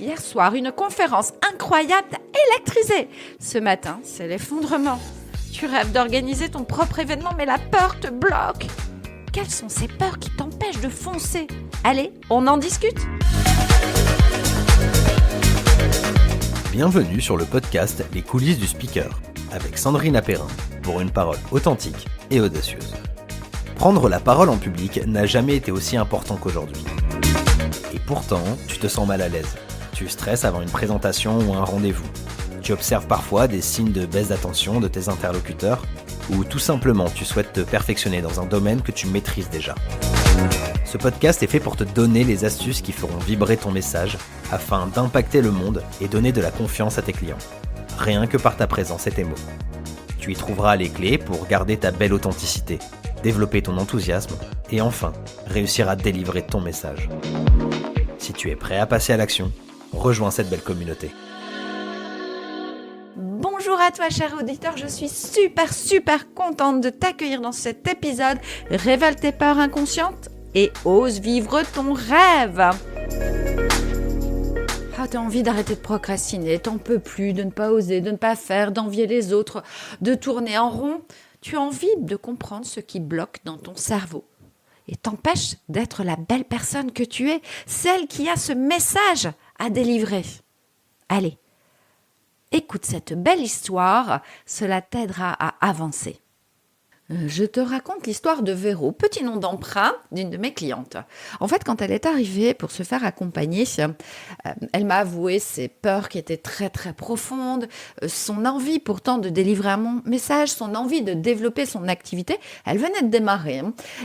Hier soir, une conférence incroyable, électrisée. Ce matin, c'est l'effondrement. Tu rêves d'organiser ton propre événement, mais la peur te bloque. Quelles sont ces peurs qui t'empêchent de foncer ? Allez, on en discute. Bienvenue sur le podcast Les coulisses du speaker, avec Sandrine Apérin, pour une parole authentique et audacieuse. Prendre la parole en public n'a jamais été aussi important qu'aujourd'hui. Et pourtant, tu te sens mal à l'aise. Tu stresses avant une présentation ou un rendez-vous. Tu observes parfois des signes de baisse d'attention de tes interlocuteurs, ou tout simplement tu souhaites te perfectionner dans un domaine que tu maîtrises déjà. Ce podcast est fait pour te donner les astuces qui feront vibrer ton message afin d'impacter le monde et donner de la confiance à tes clients. Rien que par ta présence et tes mots. Tu y trouveras les clés pour garder ta belle authenticité, développer ton enthousiasme et enfin, réussir à délivrer ton message. Si tu es prêt à passer à l'action, rejoins cette belle communauté. Bonjour à toi, cher auditeur, je suis super contente de t'accueillir dans cet épisode. Révèle tes peurs inconscientes et ose vivre ton rêve. T'as envie d'arrêter de procrastiner, t'en peux plus, de ne pas oser, de ne pas faire, d'envier les autres, de tourner en rond. Tu as envie de comprendre ce qui bloque dans ton cerveau et t'empêche d'être la belle personne que tu es, celle qui a ce message à délivrer. Allez, écoute cette belle histoire, cela t'aidera à avancer. Je te raconte l'histoire de Véro, petit nom d'emprunt d'une de mes clientes. En fait, quand elle est arrivée pour se faire accompagner, elle m'a avoué ses peurs qui étaient très profondes, son envie pourtant de délivrer un message, son envie de développer son activité. Elle venait de démarrer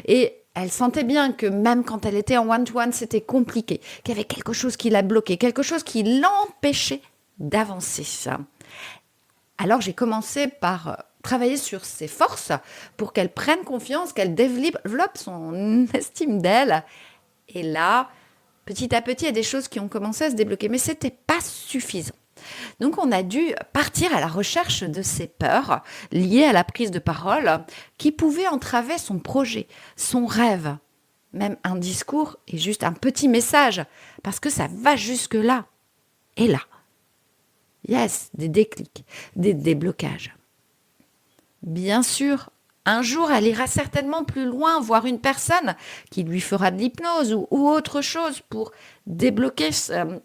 et elle sentait bien que même quand elle était en one-to-one, c'était compliqué, qu'il y avait quelque chose qui la bloquait, quelque chose qui l'empêchait d'avancer. Alors j'ai commencé par travailler sur ses forces pour qu'elle prenne confiance, qu'elle développe son estime d'elle. Et là, petit à petit, il y a des choses qui ont commencé à se débloquer, mais ce n'était pas suffisant. Donc on a dû partir à la recherche de ces peurs liées à la prise de parole qui pouvaient entraver son projet, son rêve, même un discours et juste un petit message, parce que ça va jusque-là. Et là, yes, des déclics, des déblocages. Bien sûr, un jour, elle ira certainement plus loin, voir une personne qui lui fera de l'hypnose ou autre chose pour débloquer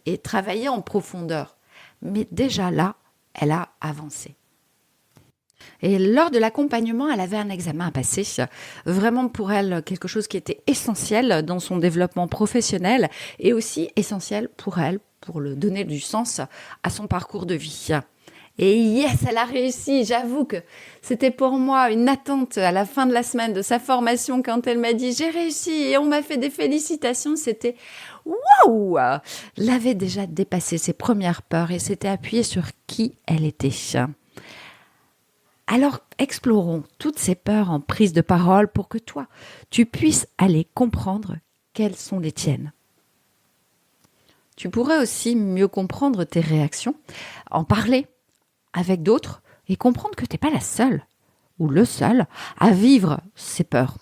et travailler en profondeur. Mais déjà là, elle a avancé. Et lors de l'accompagnement, elle avait un examen à passer. Vraiment pour elle, quelque chose qui était essentiel dans son développement professionnel et aussi essentiel pour elle, pour le donner du sens à son parcours de vie. Et yes, elle a réussi. J'avoue que c'était pour moi une attente à la fin de la semaine de sa formation quand elle m'a dit « j'ai réussi » et on m'a fait des félicitations. C'était waouh! Elle avait déjà dépassé ses premières peurs et s'était appuyée sur qui elle était. Alors, explorons toutes ces peurs en prise de parole pour que toi, tu puisses aller comprendre quelles sont les tiennes. Tu pourrais aussi mieux comprendre tes réactions, en parler avec d'autres et comprendre que tu n'es pas la seule ou le seul à vivre ces peurs.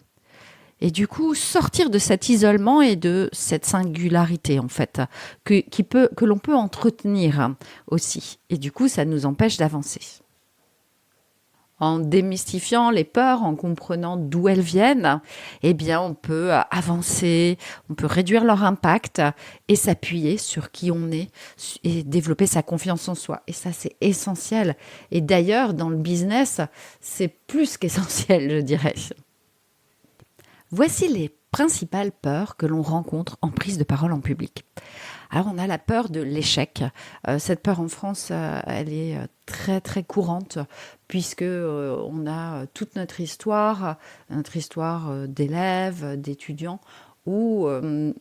Et du coup, sortir de cet isolement et de cette singularité, en fait, que l'on peut entretenir aussi. Et du coup, ça nous empêche d'avancer. En démystifiant les peurs, en comprenant d'où elles viennent, eh bien, on peut avancer, on peut réduire leur impact et s'appuyer sur qui on est et développer sa confiance en soi. Et ça, c'est essentiel. Et d'ailleurs, dans le business, c'est plus qu'essentiel, je dirais. Voici les principales peurs que l'on rencontre en prise de parole en public. Alors, on a la peur de l'échec. Cette peur en France, elle est très courante puisque on a toute notre histoire d'élèves, d'étudiants, où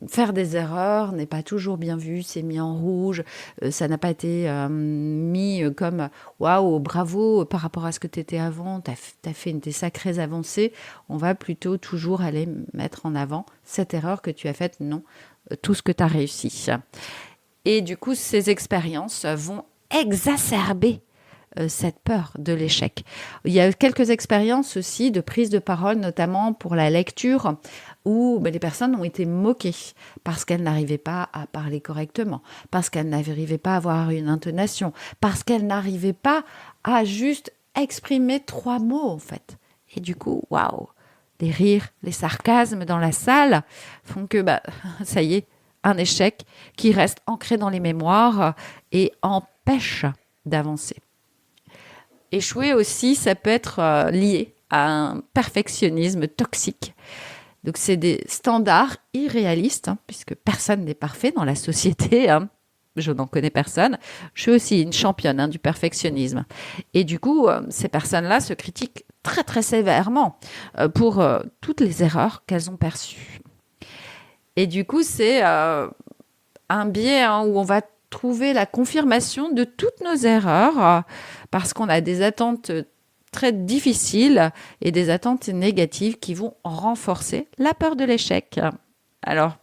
faire des erreurs n'est pas toujours bien vu, c'est mis en rouge, ça n'a pas été mis comme « waouh, bravo par rapport à ce que tu étais avant, t'as fait des sacrées avancées », on va plutôt toujours aller mettre en avant cette erreur que tu as faite, non, tout ce que tu as réussi. Et du coup, ces expériences vont exacerber cette peur de l'échec. Il y a quelques expériences aussi de prise de parole, notamment pour la lecture, où les personnes ont été moquées parce qu'elles n'arrivaient pas à parler correctement, parce qu'elles n'arrivaient pas à avoir une intonation, parce qu'elles n'arrivaient pas à juste exprimer 3 mots en fait. Et du coup, waouh, les rires, les sarcasmes dans la salle font que ça y est, un échec qui reste ancré dans les mémoires et empêche d'avancer. Échouer aussi, ça peut être lié à un perfectionnisme toxique. Donc, c'est des standards irréalistes, puisque personne n'est parfait dans la société. Je n'en connais personne. Je suis aussi une championne du perfectionnisme. Et du coup, ces personnes-là se critiquent très, très sévèrement pour toutes les erreurs qu'elles ont perçues. Et du coup, c'est un biais où on va trouver la confirmation de toutes nos erreurs parce qu'on a des attentes très difficiles et des attentes négatives qui vont renforcer la peur de l'échec. Alors,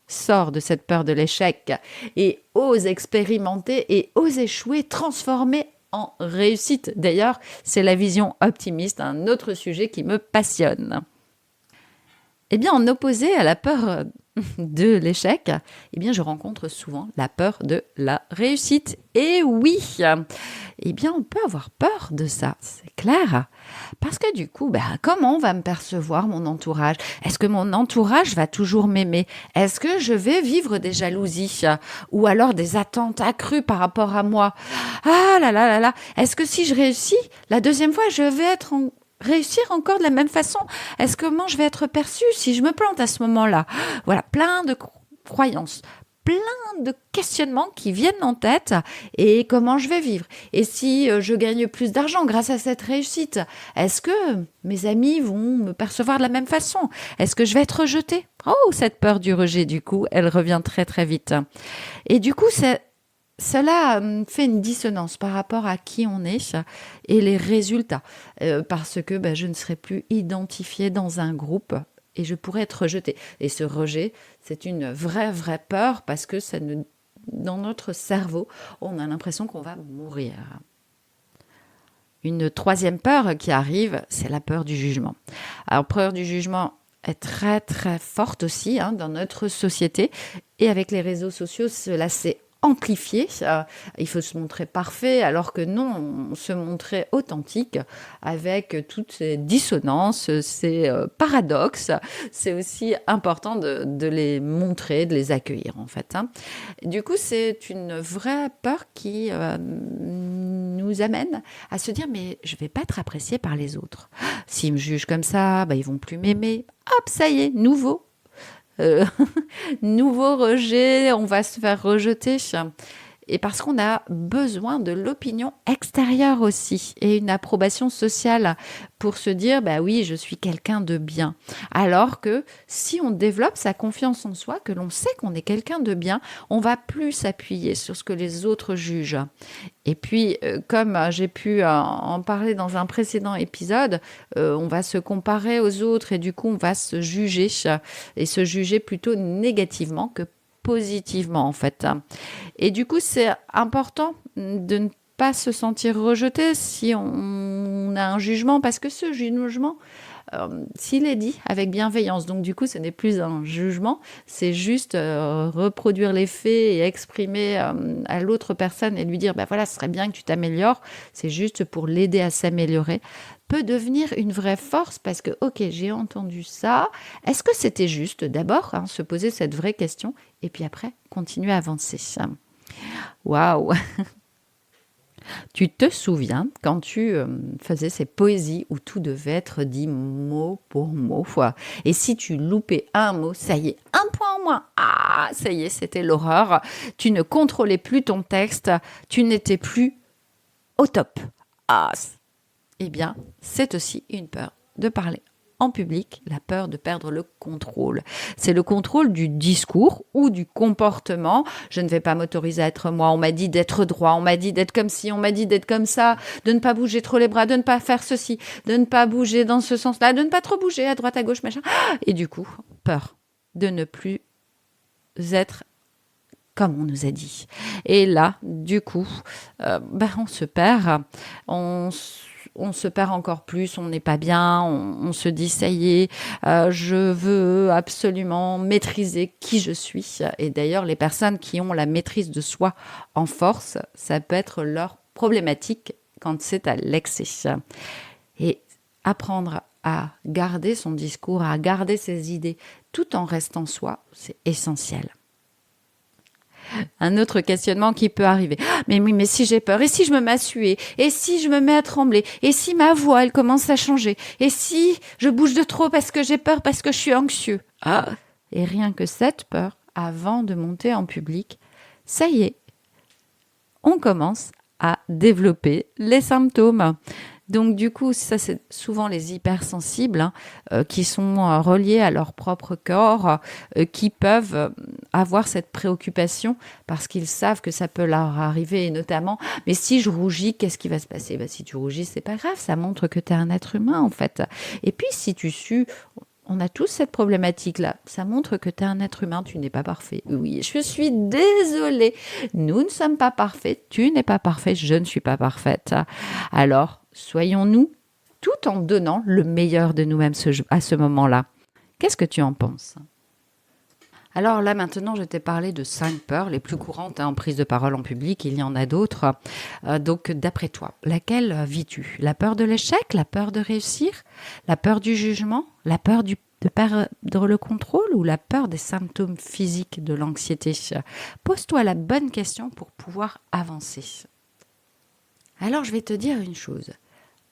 sors de cette peur de l'échec et ose expérimenter et ose échouer, transformer en réussite. D'ailleurs, c'est la vision optimiste, un autre sujet qui me passionne. Eh bien, en opposé à la peur de l'échec, je rencontre souvent la peur de la réussite. Et oui, on peut avoir peur de ça, c'est clair. Parce que du coup, comment va me percevoir mon entourage ? Est-ce que mon entourage va toujours m'aimer ? Est-ce que je vais vivre des jalousies ou alors des attentes accrues par rapport à moi ? Ah là là là là, est-ce que si je réussis, la deuxième fois, je vais réussir encore de la même façon ? Est-ce que comment je vais être perçue si je me plante à ce moment-là ? Voilà, plein de croyances, plein de questionnements qui viennent en tête et comment je vais vivre. Et si je gagne plus d'argent grâce à cette réussite, est-ce que mes amis vont me percevoir de la même façon ? Est-ce que je vais être rejetée ? Oh, cette peur du rejet, du coup, elle revient très très vite. Et du coup, cela fait une dissonance par rapport à qui on est et les résultats, parce que je ne serai plus identifiée dans un groupe et je pourrais être rejetée. Et ce rejet, c'est une vraie peur parce que dans notre cerveau, on a l'impression qu'on va mourir. Une troisième peur qui arrive, c'est la peur du jugement. Alors, peur du jugement est très très forte aussi dans notre société et avec les réseaux sociaux, cela s'est amplifié. Il faut se montrer parfait alors que non, on se montrait authentique avec toutes ces dissonances, ces paradoxes. C'est aussi important de les montrer, de les accueillir en fait. Du coup, c'est une vraie peur qui nous amène à se dire mais je vais pas être appréciée par les autres. S'ils me jugent comme ça, ils vont plus m'aimer. Hop, ça y est, nouveau rejet, on va se faire rejeter. Et parce qu'on a besoin de l'opinion extérieure aussi et une approbation sociale pour se dire oui, je suis quelqu'un de bien. Alors que si on développe sa confiance en soi, que l'on sait qu'on est quelqu'un de bien, on va plus s'appuyer sur ce que les autres jugent. Et puis, comme j'ai pu en parler dans un précédent épisode, on va se comparer aux autres et du coup, on va se juger et se juger plutôt négativement que positivement en fait. Et du coup, c'est important de ne pas se sentir rejeté si on a un jugement parce que ce jugement, s'il est dit avec bienveillance, donc du coup, ce n'est plus un jugement, c'est juste reproduire les faits et exprimer à l'autre personne et lui dire voilà, ce serait bien que tu t'améliores, c'est juste pour l'aider à s'améliorer, peut devenir une vraie force parce que, ok, j'ai entendu ça, est-ce que c'était juste d'abord se poser cette vraie question et puis après, continuer à avancer. Waouh. Tu te souviens quand tu faisais ces poésies où tout devait être dit mot pour mot. Et si tu loupais un mot, ça y est, un point en moins. Ah, ça y est, c'était l'horreur. Tu ne contrôlais plus ton texte. Tu n'étais plus au top. Ah, eh bien, c'est aussi une peur de parler en public, la peur de perdre le contrôle. C'est le contrôle du discours ou du comportement. Je ne vais pas m'autoriser à être moi. On m'a dit d'être droit, on m'a dit d'être comme ci, on m'a dit d'être comme ça, de ne pas bouger trop les bras, de ne pas faire ceci, de ne pas bouger dans ce sens-là, de ne pas trop bouger à droite, à gauche, machin. Et du coup, peur de ne plus être comme on nous a dit. Et là, du coup, on se perd. On se perd encore plus, on n'est pas bien, on se dit ça y est, je veux absolument maîtriser qui je suis. Et d'ailleurs, les personnes qui ont la maîtrise de soi en force, ça peut être leur problématique quand c'est à l'excès. Et apprendre à garder son discours, à garder ses idées, tout en restant soi, c'est essentiel. Un autre questionnement qui peut arriver. Mais oui, mais si j'ai peur, et si je me mets à suer, et si je me mets à trembler, et si ma voix, elle commence à changer, et si je bouge de trop parce que j'ai peur, parce que je suis anxieux. Et rien que cette peur, avant de monter en public, ça y est, on commence à développer les symptômes. Donc du coup, ça c'est souvent les hypersensibles qui sont reliés à leur propre corps, qui peuvent avoir cette préoccupation parce qu'ils savent que ça peut leur arriver, et notamment, mais si je rougis, qu'est-ce qui va se passer ? Si tu rougis, c'est pas grave, ça montre que tu es un être humain en fait. Et puis si tu sues, on a tous cette problématique-là. Ça montre que tu es un être humain, tu n'es pas parfait. Oui, je suis désolée. Nous ne sommes pas parfaits. Tu n'es pas parfait, je ne suis pas parfaite. Alors, soyons-nous tout en donnant le meilleur de nous-mêmes à ce moment-là. Qu'est-ce que tu en penses ? Alors là, maintenant, je t'ai parlé de 5 peurs les plus courantes en prise de parole en public. Il y en a d'autres. Donc, d'après toi, laquelle vis-tu ? La peur de l'échec, la peur de réussir, la peur du jugement, la peur de perdre le contrôle ou la peur des symptômes physiques de l'anxiété ? Pose-toi la bonne question pour pouvoir avancer. Alors, je vais te dire une chose.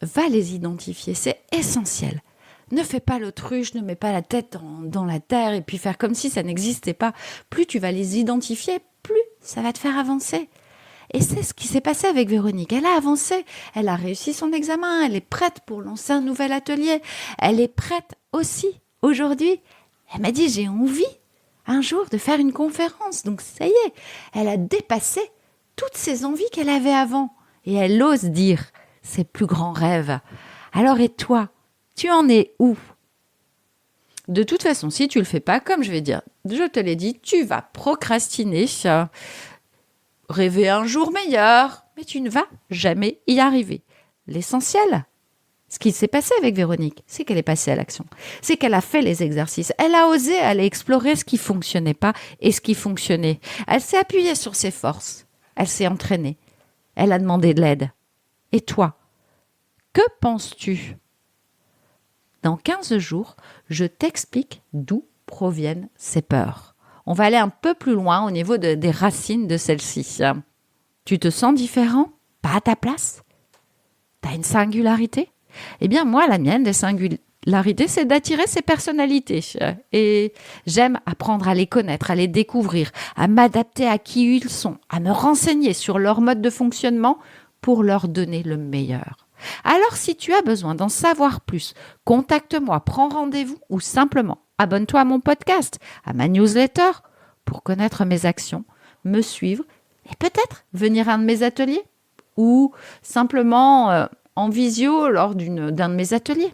Va les identifier, c'est essentiel. Ne fais pas l'autruche, ne mets pas la tête dans la terre et puis faire comme si ça n'existait pas. Plus tu vas les identifier, plus ça va te faire avancer. Et c'est ce qui s'est passé avec Véronique. Elle a avancé, elle a réussi son examen, elle est prête pour lancer un nouvel atelier. Elle est prête aussi aujourd'hui. Elle m'a dit, j'ai envie un jour de faire une conférence. Donc ça y est, elle a dépassé toutes ses envies qu'elle avait avant. Et elle ose dire ses plus grands rêves. Alors et toi ? Tu en es où ? De toute façon, si tu ne le fais pas, comme je vais dire, je te l'ai dit, tu vas procrastiner, rêver un jour meilleur, mais tu ne vas jamais y arriver. L'essentiel, ce qui s'est passé avec Véronique, c'est qu'elle est passée à l'action. C'est qu'elle a fait les exercices. Elle a osé aller explorer ce qui ne fonctionnait pas et ce qui fonctionnait. Elle s'est appuyée sur ses forces. Elle s'est entraînée. Elle a demandé de l'aide. Et toi, que penses-tu ? Dans 15 jours, je t'explique d'où proviennent ces peurs. On va aller un peu plus loin au niveau des racines de celles-ci. Tu te sens différent ? Pas à ta place ? Tu as une singularité ? Eh bien, moi, la mienne, des singularités, c'est d'attirer ces personnalités. Et j'aime apprendre à les connaître, à les découvrir, à m'adapter à qui ils sont, à me renseigner sur leur mode de fonctionnement pour leur donner le meilleur. Alors, si tu as besoin d'en savoir plus, contacte-moi, prends rendez-vous ou simplement abonne-toi à mon podcast, à ma newsletter pour connaître mes actions, me suivre et peut-être venir à un de mes ateliers ou simplement en visio lors d'un de mes ateliers.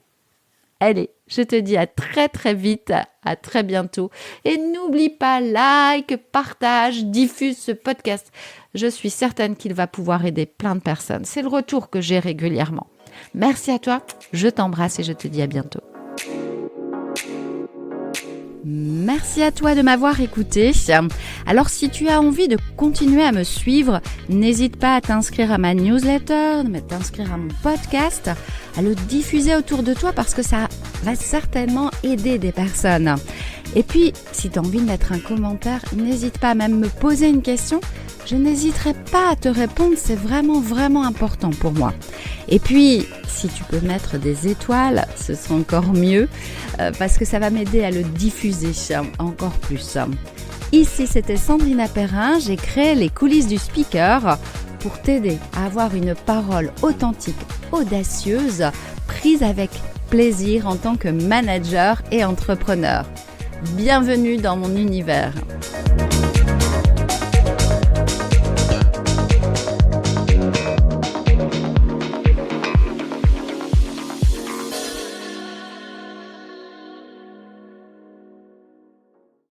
Allez, je te dis à très très vite, à très bientôt. Et n'oublie pas, like, partage, diffuse ce podcast. Je suis certaine qu'il va pouvoir aider plein de personnes. C'est le retour que j'ai régulièrement. Merci à toi, je t'embrasse et je te dis à bientôt. Merci à toi de m'avoir écouté. Alors si tu as envie de continuer à me suivre, n'hésite pas à t'inscrire à ma newsletter, à t'inscrire à mon podcast, à le diffuser autour de toi parce que ça va certainement aider des personnes. Et puis, si tu as envie de mettre un commentaire, n'hésite pas à même me poser une question. Je n'hésiterai pas à te répondre, c'est vraiment, vraiment important pour moi. Et puis, si tu peux mettre des étoiles, ce sera encore mieux parce que ça va m'aider à le diffuser encore plus. Ici, c'était Sandrine Perrin, j'ai créé les coulisses du speaker pour t'aider à avoir une parole authentique, audacieuse, prise avec plaisir en tant que manager et entrepreneur. Bienvenue dans mon univers.